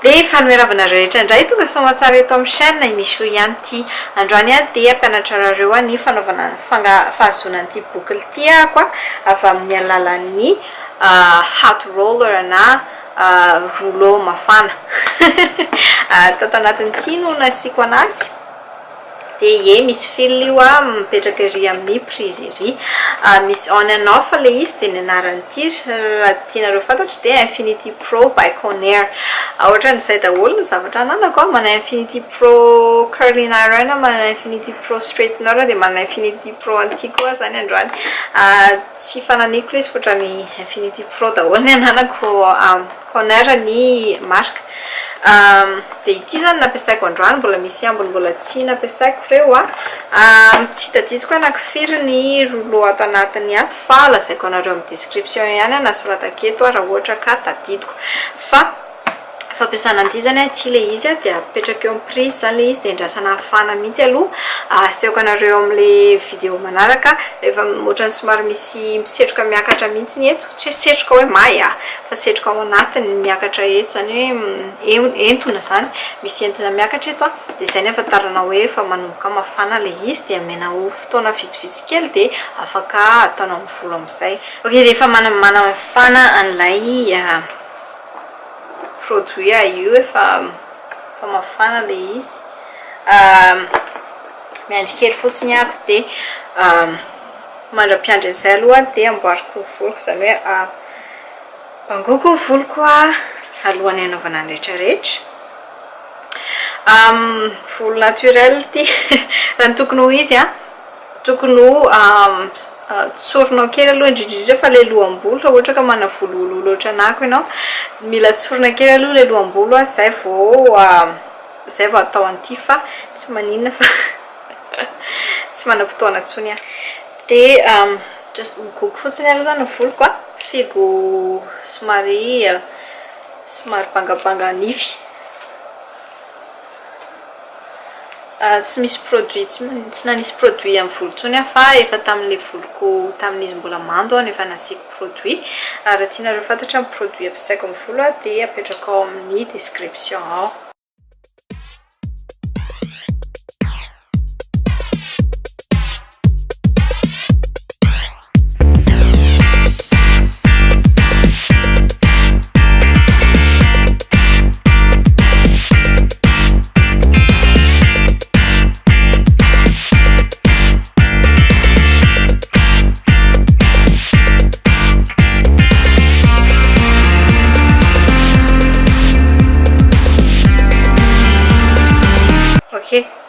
dia fanomeravana rehetra indray tonga somatsara eto amin'ny chaîne Michou ihany ity androany dia ampianatra rareo ny fanaovana fahazoana an'ity boucle ity ako avy amin'ny alalan'ny hot roller na roullo mafana tato anatin'ity no nasiko anazy dia misy fil io mipetraka ery amin'ny prise ery misy on and off le izy dia ny anaran'ity raha tianareo fantatry dia Infinity Pro by Conair ohatran'izay daholo ny zavatra ananako mana Infinity Pro curling iron mana Infinity Pro straightener dia mana Infinity Pro an'ity koa zany androany tsy fananiko le izy fotrany Infinity Pro daholo ny ananako Conair ny marque dia ity zany nampiasaiko androany mbola misy ambony mbola tsy nampiasaiko reo tsy tadidiko anakifiry ny roullo ato anatiny ato fa lazaiko anareo amin'ny description ihany nasoratako eto raha ohatra ka tadidiko fa fampiasana an'ity zany ty le izy dia apetraka eo amin'ny prise zany le izy dia ndrasana hafana mihitsy aloha asehoko anareo amin'le video manaraka rehefa ohatrany somary misy misetroka miakatra mihitsy ny eto tsy hoe setroka hoe may fa setroka ao anatiny miakatra eto zany hoe entona zany misy entona miakatra eto dia izay ny afantarana hoe efa manomboka mafana le izy dia amena ho fotoana vitsivitsy kely dia afaka ataonao amin'ny volo amin'izay ok dia efa mafana an'ilay produit io efa mafana le izy miandry kely fotsiny ako dia mandra-piandry an'izay aloha dia amboariko voloko zany hoe bangoko voloko alohan'ny hanaovana ny rehetrarehetra volo naturel ty raha ny tokony ho izy tokony ho tsorinao kely aloha indrindrindra fa le loam-bolo raha ohatra ka mana volo ololo ohatra anako ianao mila tsorina kely aloha le loam-bolo zay vao atao an'ity fa tsy maninona fa tsy manam-potoana ntsony dia just mikoko fotsiny aloha zany ny voloko figo somary bangabanga nify tsy misy produit tsy nanisy produit amin'ny volo ntsony fa efa tamin'le voloko tamin'izy mbola mando efa nasiko produit raha tianareo fantatra amin'ny produit ampiasaiko amin'ny volo dia apetraka ao amin'ny description ao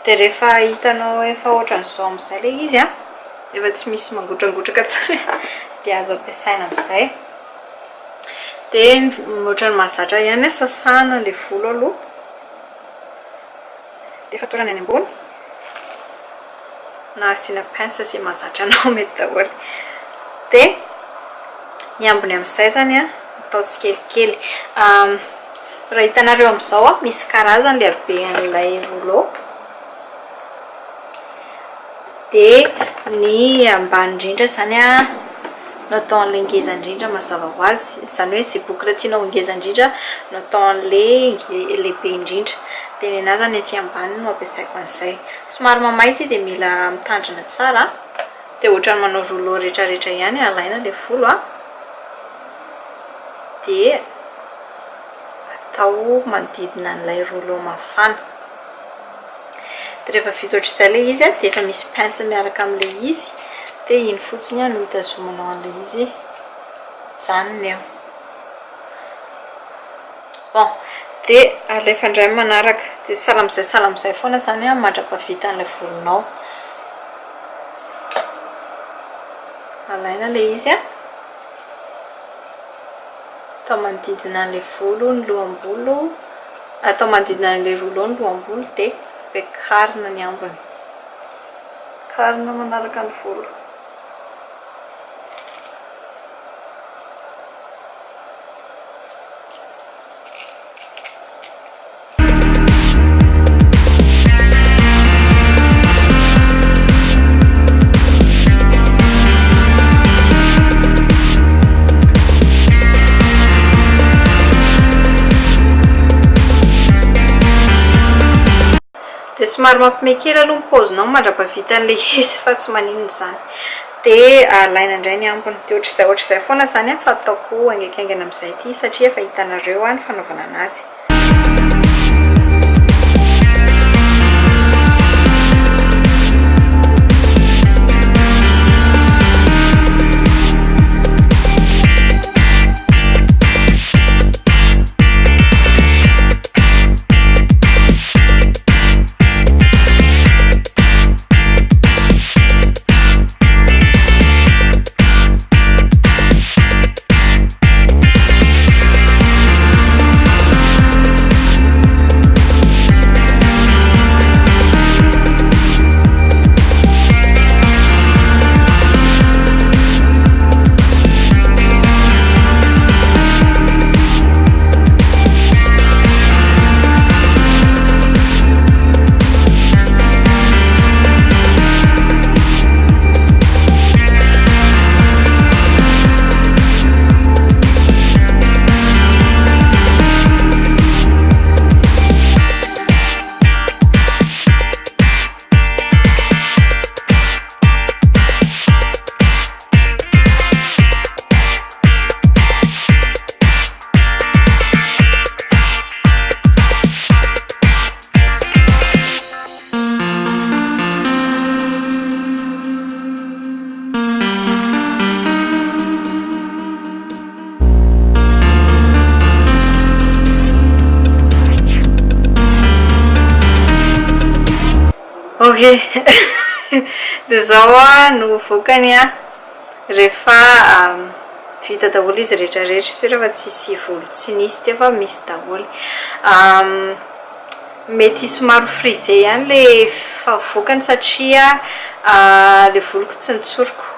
dia rehefa hitanao efa ohatran'izao amin'izay le izy efa tsy misy mangotragotraka tsony dia azo ampiasaina amin'izay dia ohatrany mahazatra ihany sasana le volo aloha dia fatorana any ambony na asiana pince sy mahazatra anao mety daholo dia ny ambony amin'izay zany atao tsikelikely raha hitanareo amin'izao misy karazany le habean'ilay roullo dia ny ambany indrindra zany no atao an'le ngeza indrindra mazava ho azy izany hoe zay boucle tianao ngeza indrindra no atao an'le lehibe indrindra dia ny anazy zany aty ambany no ampiasaiko an'izay somary mamay ity dia mila mitandrina tsara dia ohatrany manao roullo rehetrarehetra ihany alaina le volo dia atao manodidina an'ilay roullo mafana dia rehefa vita ohatr'izay le izy dia efa misy pince miaraka amin'le izy dia iny fotsiny no hitazomanao an'le izy janony eo bon dia alefa indray manaraka dia salamizay foana zany mandra-pavita an'ilay volonao alaina le izy atao manodidina an'le volo ny loam-bolo atao manodidina an'le roullo ny loam-bolo dia karina ny ambony karina manaraka ny volo dia somary mampime kely aloha ny paozinao mandrapavita an'ilay izy fa tsy maninona izany. Dia alaina indray ny ambiny. Dia ohatr'izay foana izany fa ataoko haingaikaingana amin'izay ity satria efa hitanareo ny fanaovana anazy. Okay. Dia zao no vokany rehefa vita daholo izy rehetrarehetra sy rehefa tsisy volo tsy nisy teo fa misy daholo. Mety somary frisé ihany le vokany satria le voloko tsy nitsoroko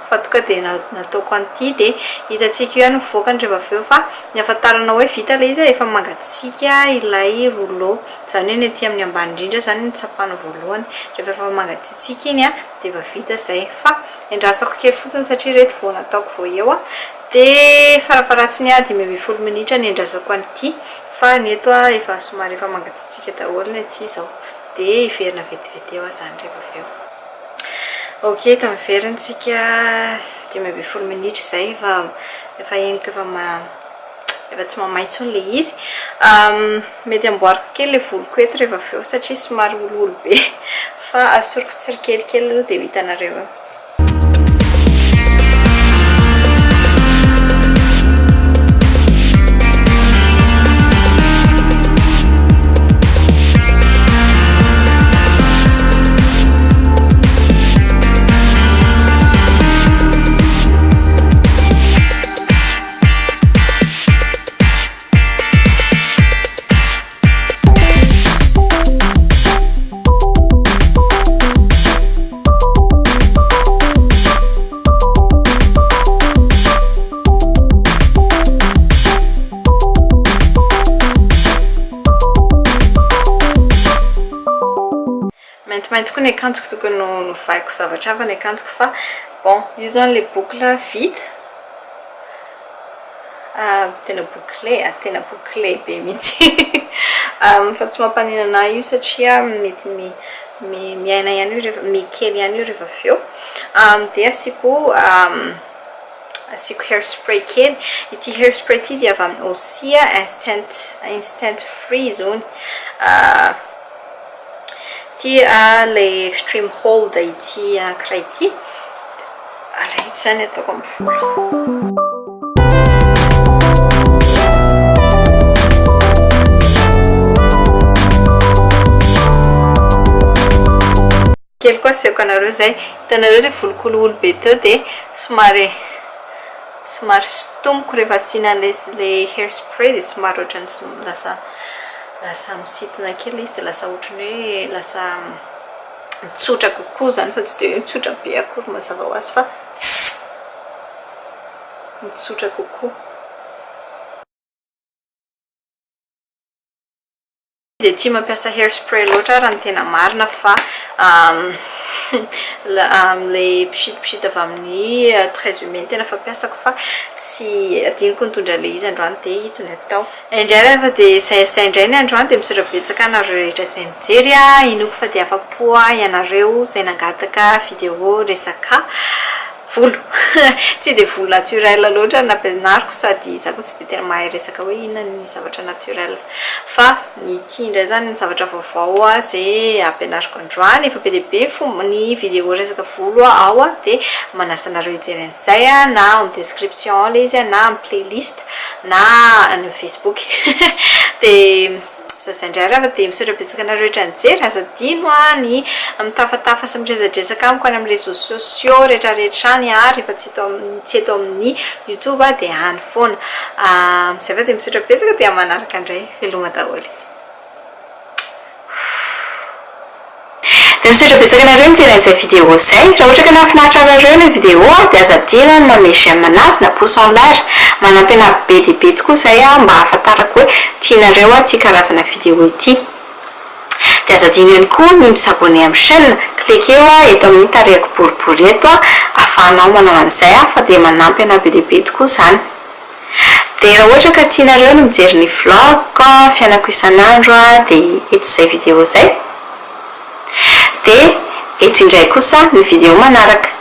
fa tonga dia nataoko an'ity dia hitantsika io ihany vokany rehefa avy eo fa ny ahafantarana hoe vita ilay izy efa mangatsiaka ilay roullo izany hoe ny aty amin'ny ambany indrindra izany ny tsapana voalohany rehefa efa mangatsiatsiaka iny dia efa vita izay fa endrasako kely fotsiny satria reto vao nataoko vao eo dia farafaratsiny 10-20 minitra ny endrasako an'ity fa ny eto efa somary efa mangatsiatsiaka daholo ny aty izao dia iverina vetivety eo izany rehefa avy eo. Ok, tamin'nyverintsika 10-20 minitra izay efa henoko efa tsy mamaitso n'ilay izy. Mety amboariko kely le voloko eto rehefa avy eo satria somary ololo be fa asoroko tsirikelikely aloha dia hitanareo eo. Mainty koa ny akanjoko tokony novaiko zavatra hafa ny akanjoko fa bon io zany le boucle vita tena boucle be mihitsy fa tsy mampanina io satria mety miaina ihany io rehefa mikely ihany io rehefa avy eo dia asiko hairspray kely. Ity hairspray ity dia avy amin'ny Osia instant freeze hony ity le extreme hold ity anankiray ity alay izany ataoko amin'ny volo. Kely koa asehoko anareo izay hitanareo le volok'ololo be teo dia somary sitomoko rehefa asiana le hairspray dia somary ohatrany lasa misintona kely izy dia lasa ohatrany hoe lasa mitsotra kokoa izany fa tsy dia mitsotra be akory mazava ho azy fa mitsotra kokoa. dia tia mampiasa hairspray loatra raha ny tena marina fa am'ilay pisitipisity avy amin'ny très humaine tena fampiasako fa tsy adiniko nitondra le izy androany dia itony atao indray rehefa dia say indray ny androany dia misorabetsaka anareo rehetra izay mijery inoko fa dia afa-po ianareo izay nangataka vidéo resaka volo tsy dia volo naturel loatra nampianariko sady za koa tsy dia tena mahay resaka hoe inona ny zavatra naturel fa ny tia indray zany ny zavatra vaovao izay ampianariko androany efa be dia be fomba ny vidéo resaka volo ao dia manasa anareo hijery an'izay na amin'ny description le izy na amin'ny playlist na any Facebook dia zazandray raha dia misorabetsaka anareo rehetra nijery aza dino ny mitafatafa sy miresadresaka amiko any amin'ny réseaux sociaux rehetrarehetra any rehefa tsy eto amin'ny YouTube dia any foana izay fa dia misorabetsaka dia manaraka indray veloma daholo dia misorabetsaka anareo mijery an'izay vidéo izay raha ohatra ka nahafinaritra anareo ny vidéo dia aza dino ny manome j'aime anazy na pouce en l'air manampy ana be dia be tokoa izay mba hahafantarako hoe tianareo ty karazana vidéo ity dia aza dino ihany koa ny misabone amin'ny chaîne cliquez eto amin'ny tarehako boribory eto ahafahanao manao an'izay fa dia manampy ana be dia be tokoa izany dia raha ohatra ka tianareo ny mijery ny vlog fiainako isan'andro dia eto izay vidéo izay dia eto indray kosa ny vidéo manaraka